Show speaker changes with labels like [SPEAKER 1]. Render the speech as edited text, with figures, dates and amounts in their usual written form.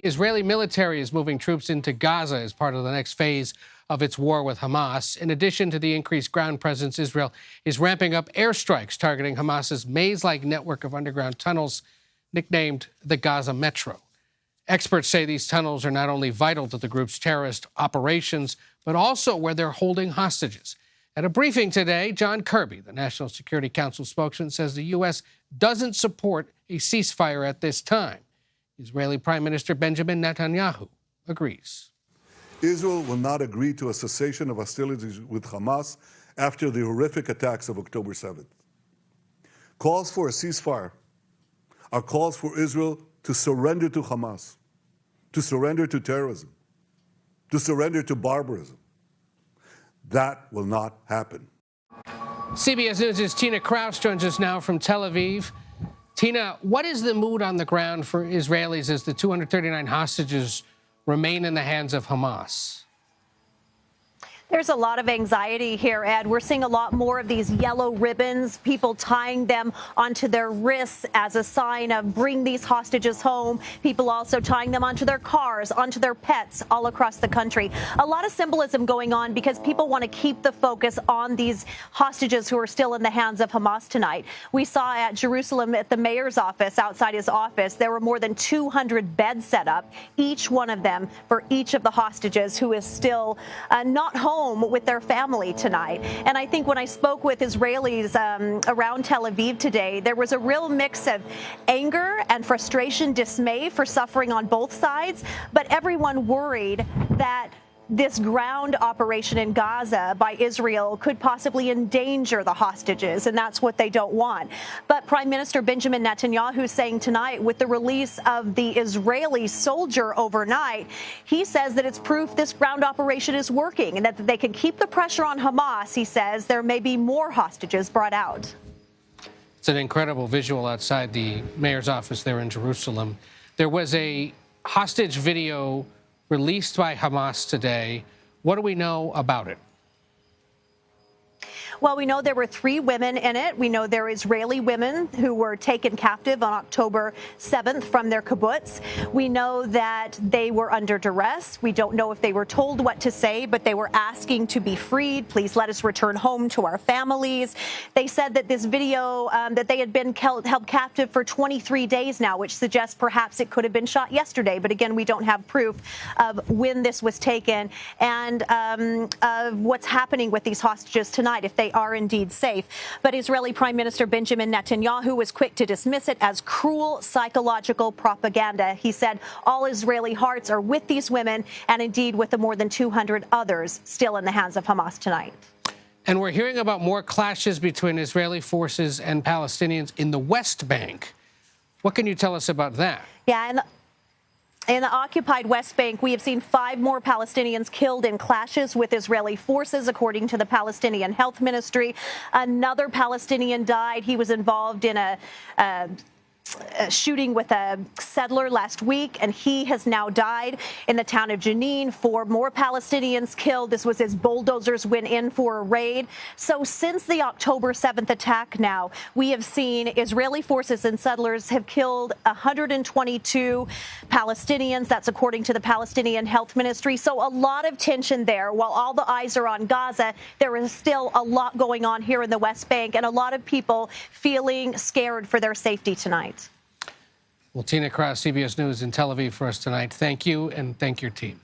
[SPEAKER 1] Israeli military is moving troops into Gaza as part of the next phase of its war with Hamas. In addition to the increased ground presence, Israel is ramping up airstrikes targeting Hamas's maze-like network of underground tunnels, nicknamed the Gaza Metro. Experts say these tunnels are not only vital to the group's terrorist operations, but also where they're holding hostages. At a briefing today, John Kirby, the National Security Council spokesman, says the U.S. doesn't support a ceasefire at this time. Israeli Prime Minister Benjamin Netanyahu agrees.
[SPEAKER 2] Israel will not agree to a cessation of hostilities with Hamas after the horrific attacks of October 7th. Calls for a ceasefire are calls for Israel to surrender to Hamas, to surrender to terrorism, to surrender to barbarism. That will not happen.
[SPEAKER 1] CBS News' Tina Kraus joins us now from Tel Aviv. Tina, what is the mood on the ground for Israelis as the 239 hostages remain in the hands of Hamas?
[SPEAKER 3] There's a lot of anxiety here, Ed. We're seeing a lot more of these yellow ribbons, people tying them onto their wrists as a sign of bring these hostages home. People also tying them onto their cars, onto their pets all across the country. A lot of symbolism going on because people want to keep the focus on these hostages who are still in the hands of Hamas tonight. We saw at Jerusalem at the mayor's office, outside his office, there were more than 200 beds set up, each one of them for each of the hostages who is still not home with their family tonight. And I think when I spoke with Israelis around Tel Aviv today, there was a real mix of anger and frustration, dismay for suffering on both sides, but everyone worried that this ground operation in Gaza by Israel could possibly endanger the hostages, and that's what they don't want. But Prime Minister Benjamin Netanyahu saying tonight with the release of the Israeli soldier overnight, he says that it's proof this ground operation is working and that they can keep the pressure on Hamas. He says there may be more hostages brought out.
[SPEAKER 1] It's an incredible visual outside the mayor's office there in Jerusalem. There was a hostage video released by Hamas today. What do we know about it?
[SPEAKER 3] Well, we know there were 3 women in it. We know they're Israeli women who were taken captive on October 7th from their kibbutz. We know that they were under duress. We don't know if they were told what to say, but they were asking to be freed. Please let us return home to our families. They said that this video, that they had been held captive for 23 days now, which suggests perhaps it could have been shot yesterday. But again, we don't have proof of when this was taken and of what's happening with these hostages tonight, if they are indeed safe. But Israeli Prime Minister Benjamin Netanyahu was quick to dismiss it as cruel psychological propaganda. He said all Israeli hearts are with these women and indeed with the more than 200 others still in the hands of Hamas tonight.
[SPEAKER 1] And we're hearing about more clashes between Israeli forces and Palestinians in the West Bank. What can you tell us about that?
[SPEAKER 3] Yeah, and in the occupied West Bank, we have seen 5 more Palestinians killed in clashes with Israeli forces, according to the Palestinian Health Ministry. Another Palestinian died. He was involved in a shooting with a settler last week, and he has now died. In the town of Jenin, 4 more Palestinians killed. This was as bulldozers went in for a raid. So since the October 7th attack now, we have seen Israeli forces and settlers have killed 122 Palestinians. That's according to the Palestinian Health Ministry. So a lot of tension there. While all the eyes are on Gaza, there is still a lot going on here in the West Bank and a lot of people feeling scared for their safety tonight.
[SPEAKER 1] Well, Tina Kraus, CBS News in Tel Aviv for us tonight. Thank you, and thank your team.